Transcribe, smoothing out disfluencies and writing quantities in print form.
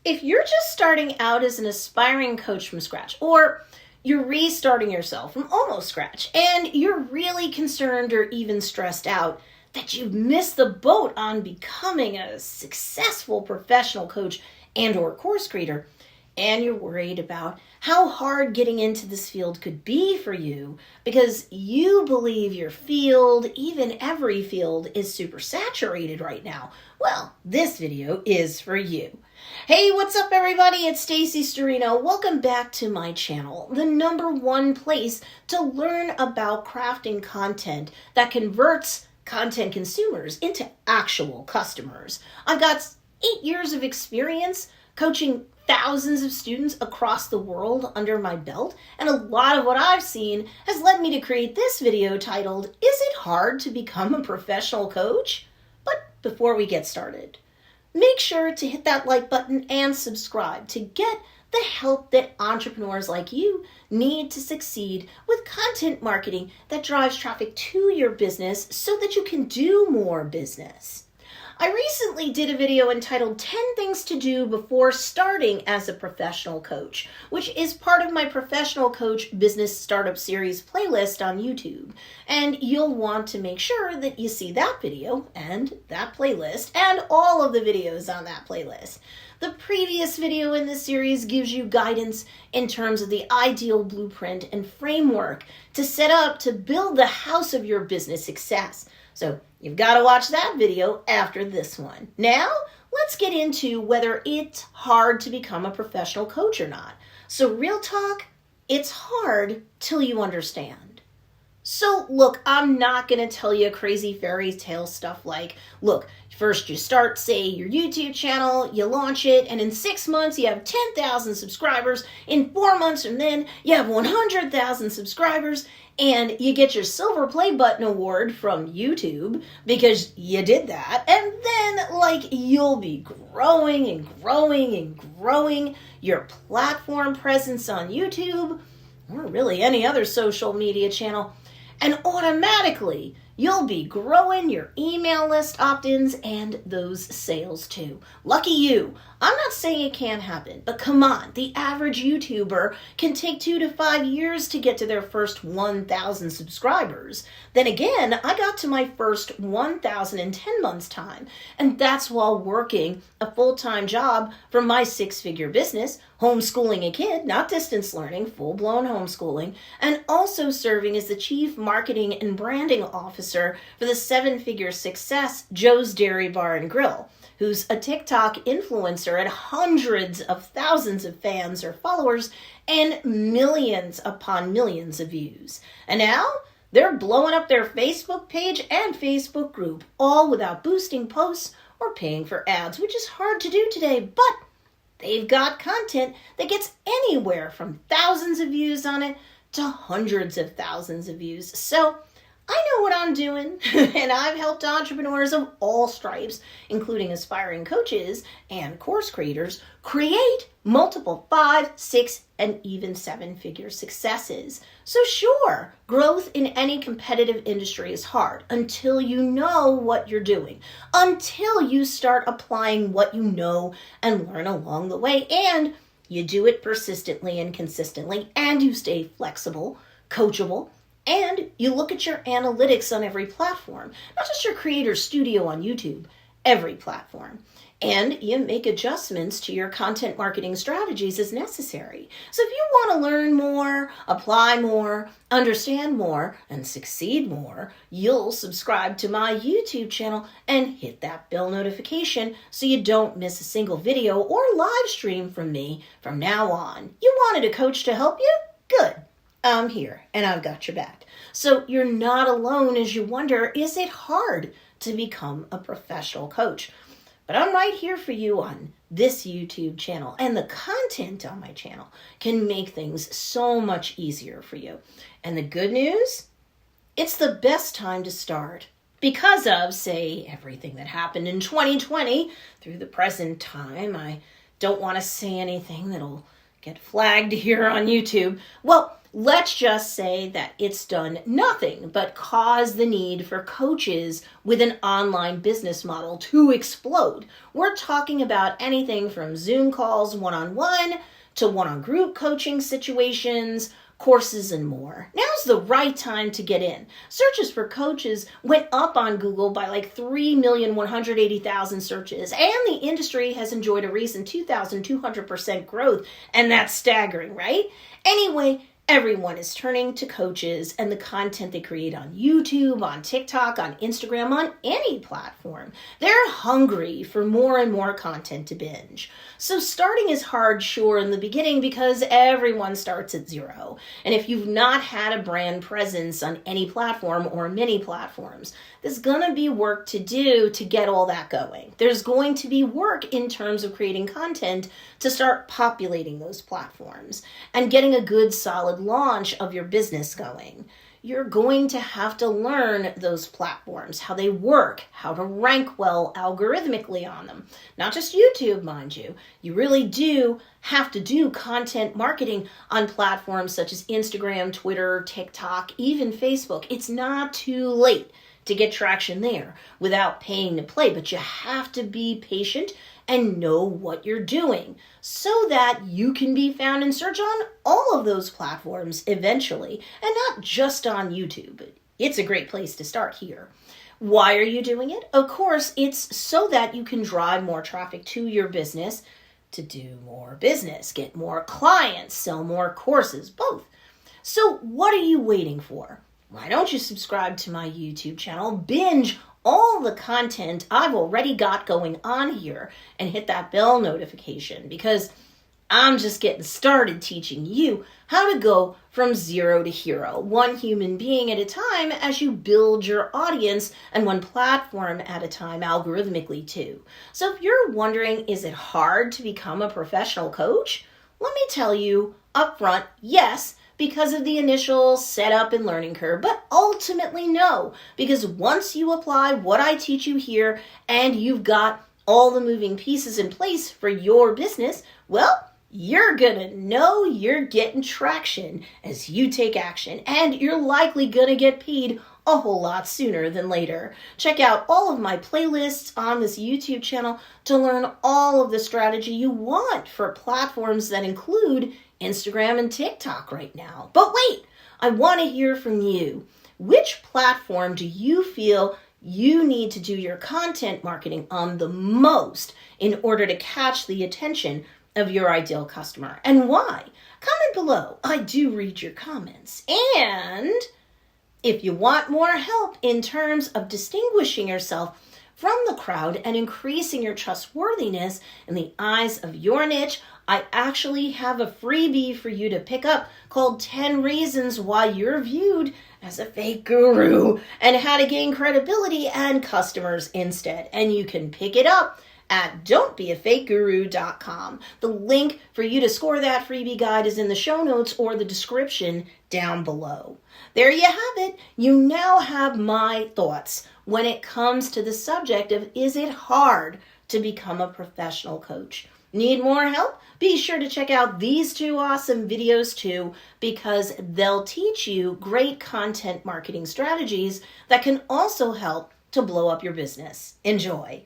If you're just starting out as an aspiring coach from scratch, or you're restarting yourself from almost scratch, and you're really concerned or even stressed out that you've missed the boat on becoming a successful professional coach and or course creator, and you're worried about how hard getting into this field could be for you because you believe your field, even every field, is super saturated right now, well, this video is for you. Hey, what's up everybody? It's Stacy Storino. Welcome back to my channel, the #1 place to learn about crafting content that converts content consumers into actual customers. I've got 8 years of experience coaching thousands of students across the world under my belt, and a lot of what I've seen has led me to create this video titled, Is It Hard to Become a Professional Coach? But before we get started, make sure to hit that like button and subscribe to get the help that entrepreneurs like you need to succeed with content marketing that drives traffic to your business so that you can do more business. I recently did a video entitled 10 Things to Do Before Starting as a Professional Coach, which is part of my Professional Coach Business Startup Series playlist on YouTube. And you'll want to make sure that you see that video and that playlist and all of the videos on that playlist. The previous video in this series gives you guidance in terms of the ideal blueprint and framework to set up to build the house of your business success. So you've got to watch that video after this one. Now, let's get into whether it's hard to become a professional coach or not. So real talk, it's hard till you understand. So look, I'm not going to tell you crazy fairy tale stuff like, look, first you start, say, your YouTube channel, you launch it, and in 6 months you have 10,000 subscribers. In 4 months from then, you have 100,000 subscribers, and you get your silver play button award from YouTube because you did that. And then, you'll be growing and growing and growing your platform presence on YouTube, or really any other social media channel. And automatically, you'll be growing your email list opt-ins and those sales too. Lucky you. I'm not saying it can't happen, but come on, the average YouTuber can take 2 to 5 years to get to their first 1,000 subscribers. Then again, I got to my first 1,000 in 10 months' time, and that's while working a full-time job for my 6-figure business, homeschooling a kid, not distance learning, full-blown homeschooling, and also serving as the Chief Marketing and Branding Officer for the 7-figure success Joe's Dairy Bar and Grill, who's a TikTok influencer at hundreds of thousands of fans or followers and millions upon millions of views. And now they're blowing up their Facebook page and Facebook group, all without boosting posts or paying for ads, which is hard to do today, but they've got content that gets anywhere from thousands of views on it to hundreds of thousands of views. So I know what I'm doing, and I've helped entrepreneurs of all stripes, including aspiring coaches and course creators, create multiple 5, 6, and even 7-figure successes. So sure, growth in any competitive industry is hard until you know what you're doing, until you start applying what you know and learn along the way, and you do it persistently and consistently, and you stay flexible, coachable, and you look at your analytics on every platform, not just your Creator Studio on YouTube, every platform. And you make adjustments to your content marketing strategies as necessary. So if you want to learn more, apply more, understand more, and succeed more, you'll subscribe to my YouTube channel and hit that bell notification so you don't miss a single video or live stream from me from now on. You wanted a coach to help you? Good. I'm here, and I've got your back. So you're not alone as you wonder, is it hard to become a professional coach? But I'm right here for you on this YouTube channel, and the content on my channel can make things so much easier for you. And the good news? It's the best time to start because of, say, everything that happened in 2020 through the present time. I don't want to say anything that'll get flagged here on YouTube. Well, Let's just say that it's done nothing but cause the need for coaches with an online business model to explode. We're talking about anything from Zoom calls one-on-one to one-on-group coaching situations, courses, and more. Now's the right time to get in. Searches for coaches went up on Google by like 3,180,000 searches, and the industry has enjoyed a recent 2,200% growth, and that's staggering, right? Anyway, everyone is turning to coaches and the content they create on YouTube, on TikTok, on Instagram, on any platform. They're hungry for more and more content to binge. So starting is hard, sure, in the beginning because everyone starts at zero. And if you've not had a brand presence on any platform or many platforms, there's going to be work to do to get all that going. There's going to be work in terms of creating content to start populating those platforms and getting a good solid launch of your business going. You're going to have to learn those platforms, how they work, how to rank well algorithmically on them. Not just YouTube, mind you. You really do have to do content marketing on platforms such as Instagram, Twitter, TikTok, even Facebook. It's not too late to get traction there without paying to play, but you have to be patient and know what you're doing so that you can be found in search on all of those platforms eventually, and not just on YouTube. It's a great place to start here. Why are you doing it? Of course, it's so that you can drive more traffic to your business to do more business, get more clients, sell more courses, both. So what are you waiting for? Why don't you subscribe to my YouTube channel, binge all the content I've already got going on here, and hit that bell notification, because I'm just getting started teaching you how to go from zero to hero, one human being at a time as you build your audience, and one platform at a time algorithmically too. So if you're wondering, is it hard to become a professional coach? Let me tell you up front, yes, because of the initial setup and learning curve, but ultimately no, because once you apply what I teach you here and you've got all the moving pieces in place for your business, well, you're gonna know you're getting traction as you take action, and you're likely gonna get paid a whole lot sooner than later. Check out all of my playlists on this YouTube channel to learn all of the strategy you want for platforms that include Instagram and TikTok right now. But wait, I want to hear from you. Which platform do you feel you need to do your content marketing on the most in order to catch the attention of your ideal customer, and why? Comment below. I do read your comments. And if you want more help in terms of distinguishing yourself from the crowd and increasing your trustworthiness in the eyes of your niche, I actually have a freebie for you to pick up called 10 Reasons Why You're Viewed as a Fake Guru and How to Gain Credibility and Customers Instead. And you can pick it up at don'tbeafakeguru.com. The link for you to score that freebie guide is in the show notes or the description down below. There you have it. You now have my thoughts when it comes to the subject of, is it hard to become a professional coach? Need more help? Be sure to check out these two awesome videos too, because they'll teach you great content marketing strategies that can also help to blow up your business. Enjoy.